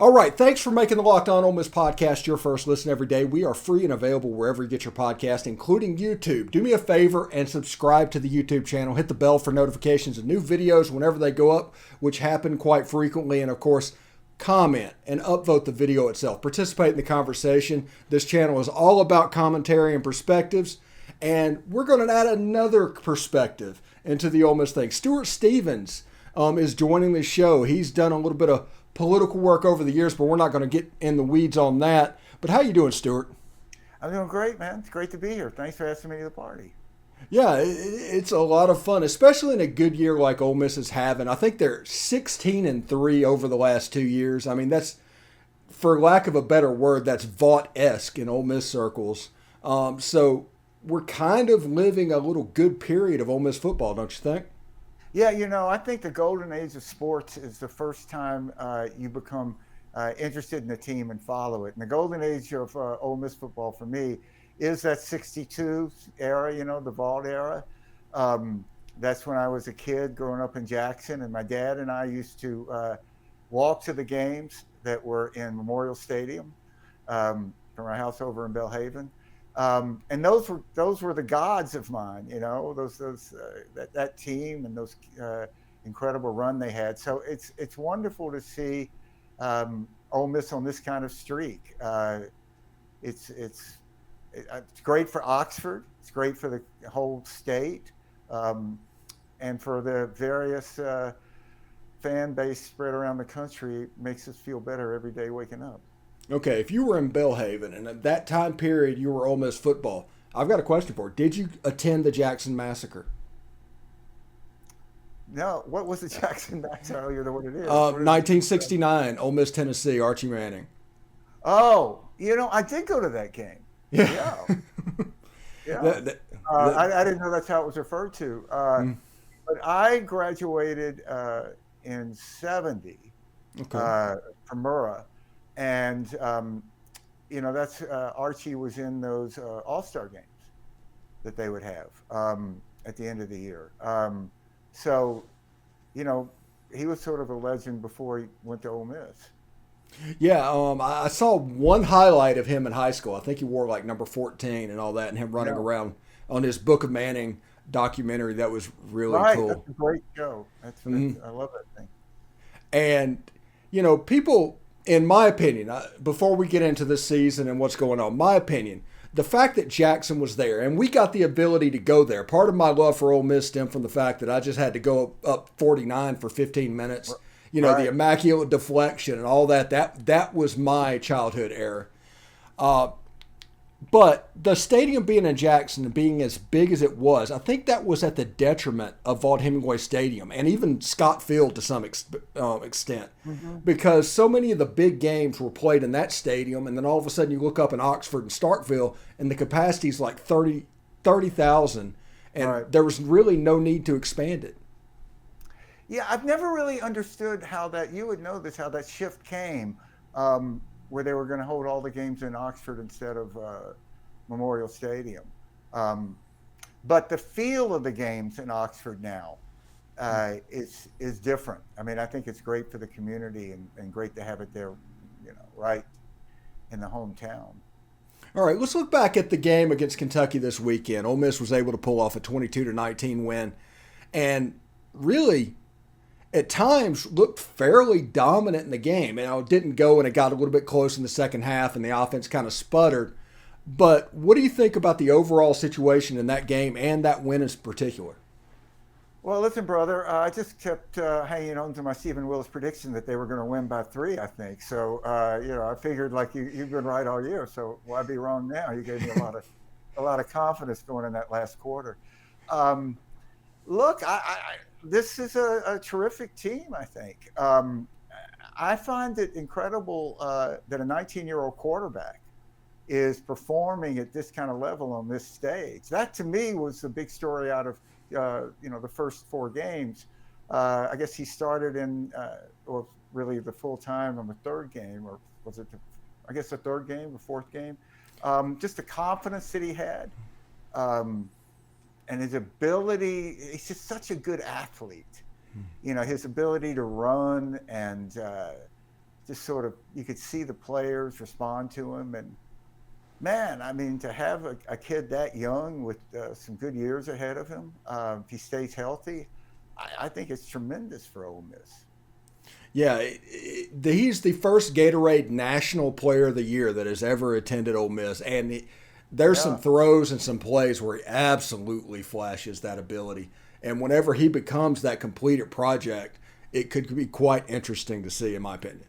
All right, thanks for making the Locked On Ole Miss podcast your first listen every day. We are free and available wherever you get your podcast, including YouTube. Do me a favor and subscribe to the YouTube channel. Hit the bell for notifications of new videos whenever they go up, which happen quite frequently. And, of course, comment and upvote the video itself. Participate in the conversation. This channel is all about commentary and perspectives, and we're going to add another perspective into the Ole Miss thing. Stuart Stevens is joining the show. He's done a little bit of political work over the years, but we're not going to get in the weeds on that. But how you doing, Stuart? I'm doing great, man. It's great to be here. Thanks for asking me to the party. Yeah, it's a lot of fun, especially in a good year like Ole Miss is having. I think they're 16-3 over the last 2 years. I mean, that's, for lack of a better word, that's Vaught-esque in Ole Miss circles. So we're kind of living a little good period of Ole Miss football, don't you think? Yeah, I think the golden age of sports is the first time you become interested in a team and follow it. And the golden age of Ole Miss football for me is that 62 era, the Vaught era. That's when I was a kid growing up in Jackson, and my dad and I used to walk to the games that were in Memorial Stadium from our house over in Belhaven. And those were the gods of mine, that team and those incredible run they had. So it's wonderful to see Ole Miss on this kind of streak. It's great for Oxford. It's great for the whole state, and for the various fan base spread around the country. It makes us feel better every day waking up. Okay, if you were in Belhaven and at that time period you were Ole Miss football, I've got a question for you. Did you attend the Jackson Massacre? No. What was the Jackson Massacre? I don't even know what it is. 1969, Ole Miss, Tennessee, Archie Manning. Oh, I did go to that game. Yeah. Yeah. I didn't know that's how it was referred to. But I graduated in 70 from Murrah. And, that's Archie was in those all-star games that they would have at the end of the year. So, he was sort of a legend before he went to Ole Miss. Yeah, I saw one highlight of him in high school. I think he wore like number 14 and all that, and him running around on his Book of Manning documentary. That was really cool. That's a great show. I love that thing. And, people, in my opinion, before we get into this season and what's going on, my opinion, the fact that Jackson was there and we got the ability to go there, part of my love for Ole Miss stemmed from the fact that I just had to go up 49 for 15 minutes. The immaculate deflection and all that. That was my childhood era. But the stadium being in Jackson and being as big as it was, I think that was at the detriment of Vaught-Hemingway Stadium and even Scott Field to some extent. Because so many of the big games were played in that stadium, and then all of a sudden you look up in Oxford and Starkville and the capacity is like 30,000, and there was really no need to expand it. Yeah, I've never really understood how you would know this, how that shift came, where they were going to hold all the games in Oxford instead of Memorial Stadium. But the feel of the games in Oxford now is different. I mean, I think it's great for the community and great to have it there, right in the hometown. All right, let's look back at the game against Kentucky this weekend. Ole Miss was able to pull off a 22-19 win, and really, at times, looked fairly dominant in the game. It didn't go, and it got a little bit close in the second half, and the offense kind of sputtered. But what do you think about the overall situation in that game and that win in particular? Well, listen, brother, I just kept hanging on to my Stephen Willis prediction that they were going to win by 3, I think. So, I figured like you've been right all year, so why be wrong now? You gave me a lot of confidence going in that last quarter. Look, this is a terrific team, I think. I find it incredible that a 19-year-old quarterback is performing at this kind of level on this stage. That, to me, was the big story out of, the first 4 games. I guess he started or really the full time on the 3rd game, or was it the 3rd game, the 4th game? Just the confidence that he had. And his ability, he's just such a good athlete. His ability to run and just sort of, you could see the players respond to him. And man, I mean, to have a kid that young with some good years ahead of him, if he stays healthy, I think it's tremendous for Ole Miss. Yeah, he's the first Gatorade National Player of the Year that has ever attended Ole Miss, and there's some throws and some plays where he absolutely flashes that ability. And whenever he becomes that completed project, it could be quite interesting to see, in my opinion.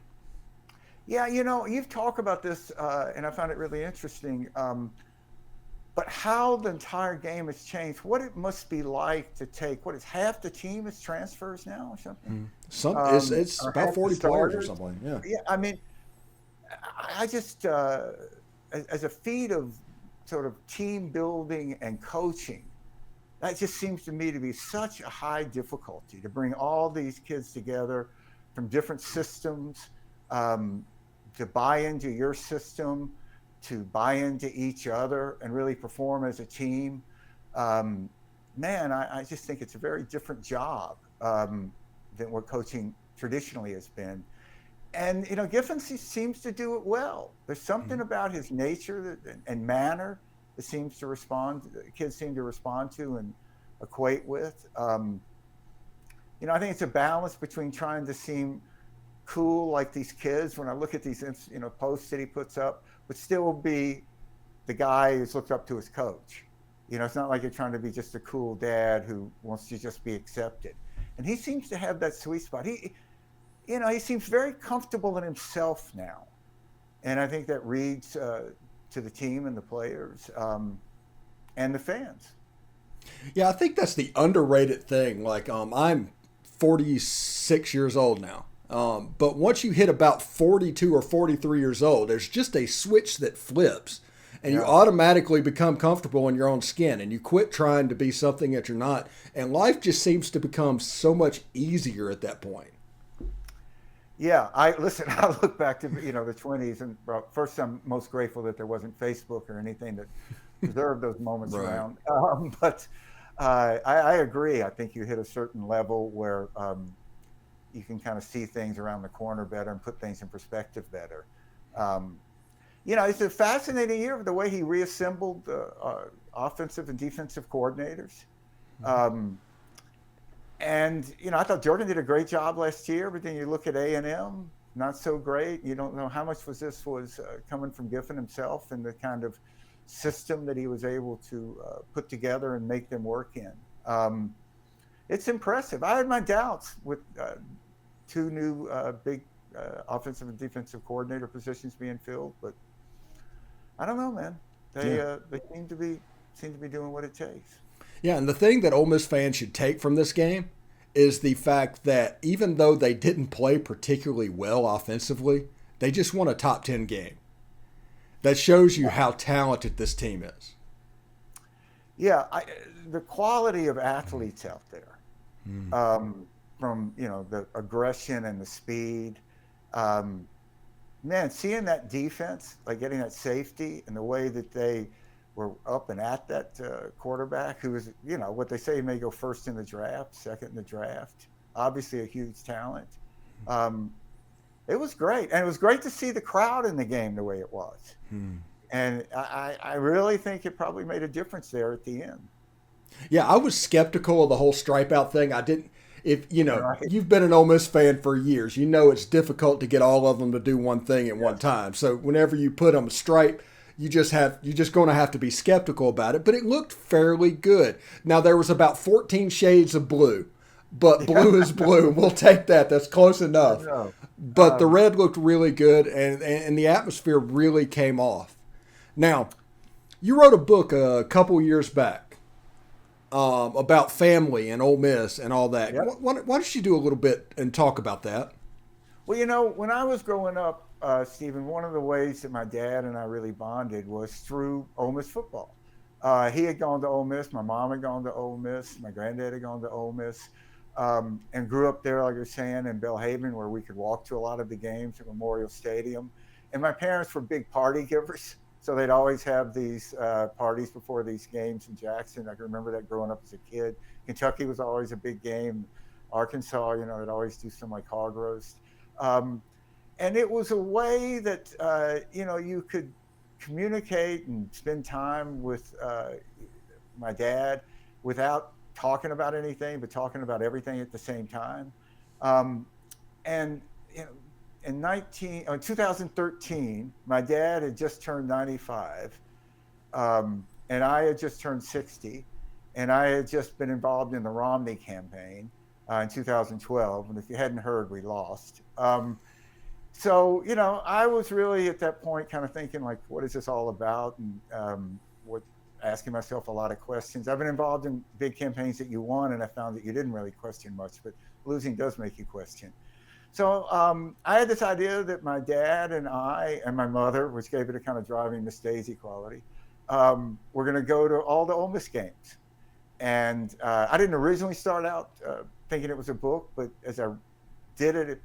Yeah, you've talked about this, and I found it really interesting. But how the entire game has changed, what it must be like to take, what is half the team is transfers now or something? It's about 40 players or something. Yeah. Yeah, I mean, I just, as a feat of sort of team building and coaching, that just seems to me to be such a high difficulty to bring all these kids together from different systems, to buy into your system, to buy into each other and really perform as a team. Man, I just think it's a very different job than what coaching traditionally has been. And, Giffen seems to do it well. There's something about his nature and manner that kids seem to respond to and equate with. I think it's a balance between trying to seem cool like these kids when I look at these posts that he puts up, but still be the guy who's looked up to his coach. It's not like you're trying to be just a cool dad who wants to just be accepted. And he seems to have that sweet spot. He seems very comfortable in himself now. And I think that reads to the team and the players and the fans. Yeah, I think that's the underrated thing. Like, I'm 46 years old now. But once you hit about 42 or 43 years old, there's just a switch that flips and you automatically become comfortable in your own skin and you quit trying to be something that you're not. And life just seems to become so much easier at that point. Yeah, I look back to, the 20s, and first I'm most grateful that there wasn't Facebook or anything that preserved those moments around. But I agree. I think you hit a certain level where you can kind of see things around the corner better and put things in perspective better. It's a fascinating year the way he reassembled offensive and defensive coordinators. And I thought Jordan did a great job last year, but then you look at A&M, not so great. You don't know how much was coming from Giffen himself and the kind of system that he was able to put together and make them work in. It's impressive. I had my doubts with two new big offensive and defensive coordinator positions being filled, but I don't know, man. They seem to be doing what it takes. Yeah, and the thing that Ole Miss fans should take from this game is the fact that even though they didn't play particularly well offensively, they just won a top 10 game. That shows you how talented this team is. Yeah, the quality of athletes out there, from the aggression and the speed, man, seeing that defense, like getting that safety and the way that they were up and at that quarterback who was, what they say may go first in the draft, second in the draft, obviously a huge talent. It was great. And it was great to see the crowd in the game the way it was. And I really think it probably made a difference there at the end. Yeah, I was skeptical of the whole stripe out thing. You've been an Ole Miss fan for years, it's difficult to get all of them to do one thing at one time. So whenever you put them a stripe, you're just going to have to be skeptical about it. But it looked fairly good. Now, there was about 14 shades of blue, but blue is blue. We'll take that. That's close enough. But the red looked really good, and the atmosphere really came off. Now, you wrote a book a couple years back about family and Ole Miss and all that. Yep. Why don't you do a little bit and talk about that? Well, when I was growing up, Stephen, one of the ways that my dad and I really bonded was through Ole Miss football. He had gone to Ole Miss. My mom had gone to Ole Miss. My granddad had gone to Ole Miss, and grew up there, like you're saying, in Belhaven, where we could walk to a lot of the games at Memorial Stadium. And my parents were big party givers, so they'd always have these parties before these games in Jackson. I can remember that growing up as a kid. Kentucky was always a big game. Arkansas, they'd always do some like hog roast. And it was a way that, you could communicate and spend time with my dad without talking about anything, but talking about everything at the same time. Um, and in 2013, my dad had just turned 95, and I had just turned 60, and I had just been involved in the Romney campaign in 2012. And if you hadn't heard, we lost. So, I was really at that point kind of thinking, like, what is this all about? And asking myself a lot of questions. I've been involved in big campaigns that you won, and I found that you didn't really question much, but losing does make you question. So I had this idea that my dad and I and my mother, which gave it a kind of driving Miss Daisy quality, we're going to go to all the Ole Miss games. And I didn't originally start out thinking it was a book, but as I did it,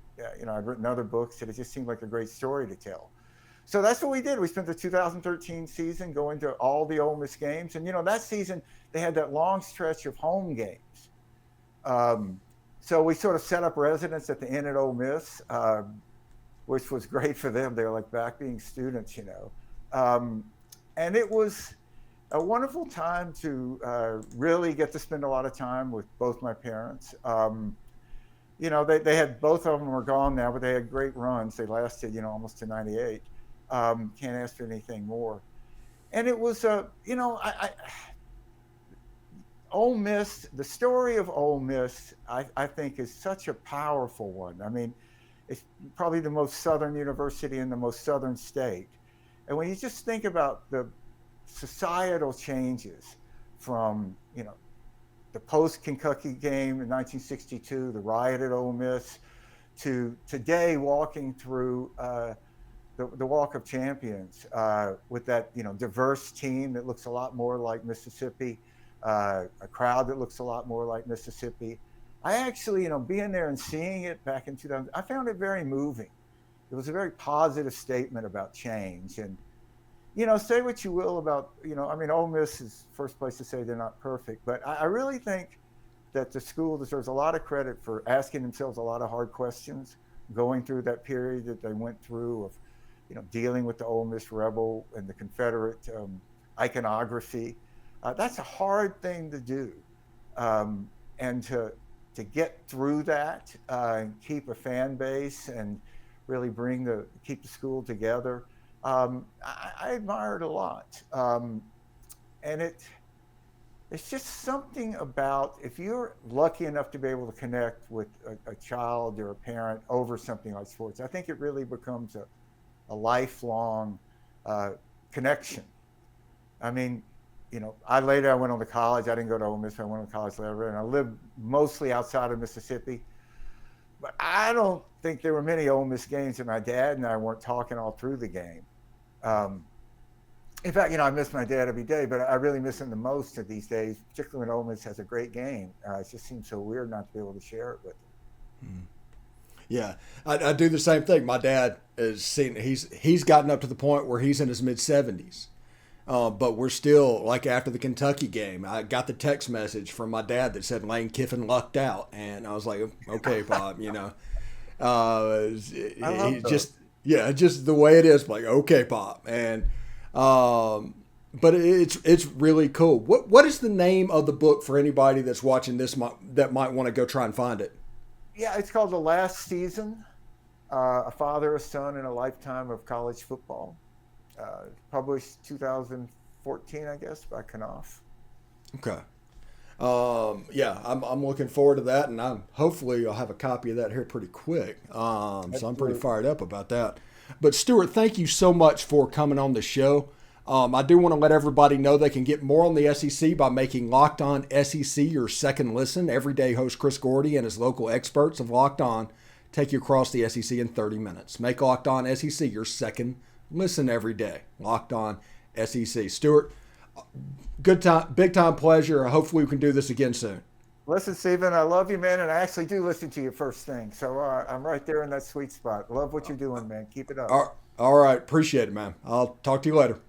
I'd written other books, and it just seemed like a great story to tell. So that's what we did. We spent the 2013 season going to all the Ole Miss games. And, that season, they had that long stretch of home games. So we sort of set up residence at the inn at Ole Miss, which was great for them. They were like back being students, and it was a wonderful time to really get to spend a lot of time with both my parents. They had, both of them were gone now, but they had great runs. They lasted, almost to 98. Can't ask for anything more. And it was, Ole Miss, the story of Ole Miss, I think is such a powerful one. I mean, it's probably the most southern university in the most southern state. And when you just think about the societal changes from, the post-Kentucky game in 1962, the riot at Ole Miss, to today walking through the Walk of Champions with that, diverse team that looks a lot more like Mississippi, a crowd that looks a lot more like Mississippi. I actually, being there and seeing it back in 2000, I found it very moving. It was a very positive statement about change. And, say what you will about, Ole Miss is the first place to say they're not perfect, but I really think that the school deserves a lot of credit for asking themselves a lot of hard questions, going through that period that they went through of, dealing with the Ole Miss Rebel and the Confederate iconography. That's a hard thing to do. And to get through that and keep a fan base and really keep the school together, I admire it a lot. And it's just something about, if you're lucky enough to be able to connect with a child or a parent over something like sports, I think it really becomes a lifelong connection. I mean, I went on to college. I didn't go to Ole Miss. I went to college later, and I lived mostly outside of Mississippi. But I don't think there were many Ole Miss games that my dad and I weren't talking all through the game. In fact, I miss my dad every day, but I really miss him the most of these days, particularly when Ole Miss has a great game. It just seems so weird not to be able to share it with him. Yeah, I do the same thing. My dad he's gotten up to the point where he's in his mid-70s. But we're still, like after the Kentucky game, I got the text message from my dad that said Lane Kiffin lucked out. And I was like, okay, Pop, just the way it is, like, okay, Pop. And, but it's really cool. What is the name of the book for anybody that's watching this that might want to go try and find it? Yeah, it's called The Last Season, A Father, a Son, and a Lifetime of College Football. Published 2014, I guess, by Knopf. Okay. I'm looking forward to that, and hopefully I'll have a copy of that here pretty quick. So I'm pretty fired up about that. But Stuart, thank you so much for coming on the show. I do want to let everybody know they can get more on the SEC by making Locked On SEC your second listen. Everyday host Chris Gordy and his local experts of Locked On take you across the SEC in 30 minutes. Make Locked On SEC your second listen every day. Locked On SEC. Stuart, good time, big time pleasure. Hopefully we can do this again soon. Listen, Stephen, I love you, man, and I actually do listen to you first thing. So I'm right there in that sweet spot. Love what you're doing, man. Keep it up. All right. Appreciate it, man. I'll talk to you later.